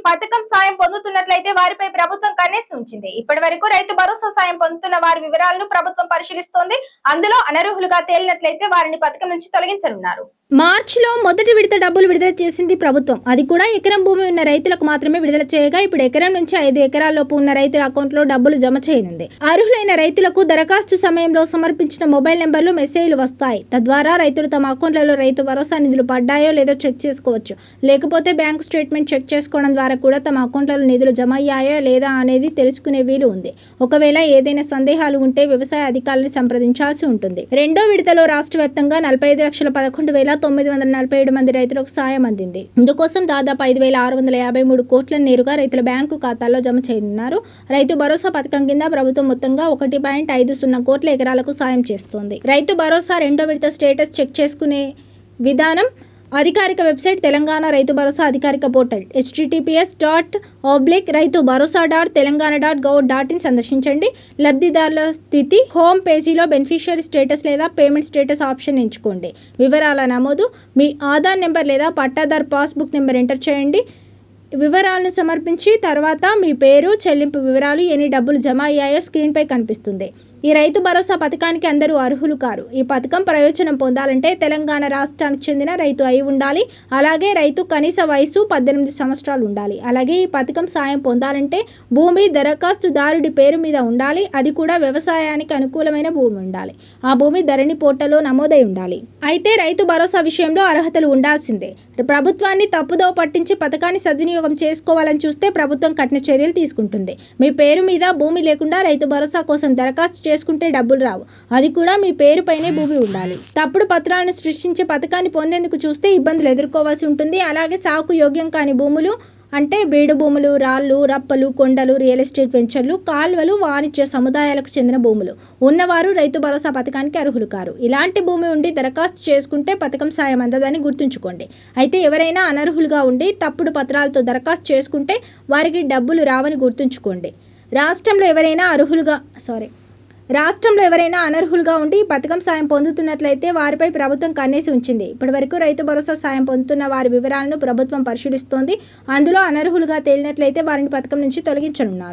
పథకం సాయం పొందుతున్నట్లయితే వారిపై ప్రభుత్వం కన్నేసి ఉంచింది. ఇప్పటి వరకు రైతు భరోసా సాయం పొందుతున్న వారి వివరాలను ప్రభుత్వం పరిశీలిస్తోంది. అందులో అనర్హులుగా తేలినట్లయితే వారిని పథకం నుంచి తొలగించనున్నారు. మార్చిలో మొదటి విడత డబ్బులు విడుదల చేసింది ప్రభుత్వం. అది కూడా ఎకరం భూమి ఉన్న రైతులకు మాత్రమే విడుదల చేయగా ఇప్పుడు ఎకరం నుంచి 5 ఎకరాల్లోపు ఉన్న రైతుల అకౌంట్లో డబ్బులు జమ చేయనుంది. అర్హులైన రైతులకు దరఖాస్తు సమయంలో సమర్పించిన మొబైల్ నెంబర్లు మెసేజ్లు వస్తాయి. తద్వారా రైతులు తమ అకౌంట్లలో రైతు భరోసా నిధులు పడ్డాయో లేదో చెక్ చేసుకోవచ్చు. లేకపోతే బ్యాంకు స్టేట్మెంట్ చెక్ చేసుకోవడం ద్వారా కూడా తమ అకౌంట్లలో నిధులు జమ అయ్యాయో లేదా అనేది తెలుసుకునే వీలు ఉంది. ఒకవేళ ఏదైనా సందేహాలు ఉంటే వ్యవసాయ అధికారులను సంప్రదించాల్సి ఉంటుంది. రెండో విడతలో రాష్ట్ర వ్యాప్తంగా 45,11,947 మంది రైతులకు సాయం అందింది. ఇందుకోసం దాదాపు 5,653 కోట్లను నేరుగా రైతుల బ్యాంకు ఖాతాల్లో జమ చేయనున్నారు. రైతు భరోసా పథకం కింద ప్రభుత్వం మొత్తంగా 1.50 కోట్ల ఎకరాలకు సాయం చేస్తోంది. రైతు భరోసా రెండో విడత స్టేటస్ చెక్ చేసుకునే విధానం అధికారిక వెబ్సైట్ తెలంగాణ రైతు భరోసా అధికారిక పోర్టల్ https.రైతుభరోసా.తెలంగాణ.gov.in సందర్శించండి. లబ్ధిదారుల స్థితి హోమ్ పేజీలో బెనిఫిషియరీ స్టేటస్ లేదా పేమెంట్ స్టేటస్ ఆప్షన్ ఎంచుకోండి. వివరాల నమోదు మీ ఆధార్ నెంబర్ లేదా పట్టాదార్ పాస్బుక్ నెంబర్ ఎంటర్ చేయండి. వివరాలను సమర్పించి తర్వాత మీ పేరు, చెల్లింపు వివరాలు, ఎన్ని డబ్బులు జమ అయ్యాయో స్క్రీన్పై కనిపిస్తుంది. ఈ రైతు భరోసా పథకానికి అందరూ అర్హులు కారు. ఈ పథకం ప్రయోజనం పొందాలంటే తెలంగాణ రాష్ట్రానికి చెందిన రైతు అయి ఉండాలి. అలాగే రైతు కనీస వయసు 18 సంవత్సరాలు ఉండాలి. అలాగే ఈ పథకం సాయం పొందాలంటే భూమి దరఖాస్తుదారుడి పేరు మీద ఉండాలి. అది కూడా వ్యవసాయానికి అనుకూలమైన భూమి ఉండాలి. ఆ భూమి ధరణి పోర్టల్లో నమోదై ఉండాలి. అయితే రైతు భరోసా విషయంలో అర్హతలు ఉండాల్సిందే. ప్రభుత్వాన్ని తప్పుదోవ పట్టించి పథకాన్ని సద్వినియోగం చేసుకోవాలని చూస్తే ప్రభుత్వం కఠిన చర్యలు తీసుకుంటుంది. మీ పేరు మీద భూమి లేకుండా రైతు భరోసా కోసం దరఖాస్తు చేసుకుంటే డబ్బులు రావు. అది కూడా మీ పేరుపైనే భూమి ఉండాలి. తప్పుడు పత్రాలను సృష్టించి పథకాన్ని పొందేందుకు చూస్తే ఇబ్బందులు ఎదుర్కోవాల్సి ఉంటుంది. అలాగే సాగు యోగ్యం కాని భూములు అంటే బీడు భూములు, రాళ్లు, రప్పలు, కొండలు, రియల్ ఎస్టేట్ వెంచర్లు, కాల్వలు, వాణిజ్య సముదాయాలకు చెందిన భూములు ఉన్నవారు రైతు భరోసా పథకానికి అర్హులు కారు. ఇలాంటి భూమి ఉండి దరఖాస్తు చేసుకుంటే పథకం సాయం అందదని గుర్తుంచుకోండి. అయితే ఎవరైనా అనర్హులుగా ఉండి తప్పుడు పత్రాలతో దరఖాస్తు చేసుకుంటే వారికి డబ్బులు రావని గుర్తుంచుకోండి. రాష్ట్రంలో ఎవరైనా అనర్హులుగా ఉండి పథకం సాయం పొందుతున్నట్లయితే వారిపై ప్రభుత్వం కన్నేసి ఉంచింది. ఇప్పటివరకు రైతు భరోసా సాయం పొందుతున్న వారి వివరాలను ప్రభుత్వం పరిశీలిస్తోంది. అందులో అనర్హులుగా తేలినట్లయితే వారిని పథకం నుంచి తొలగించనున్నారు.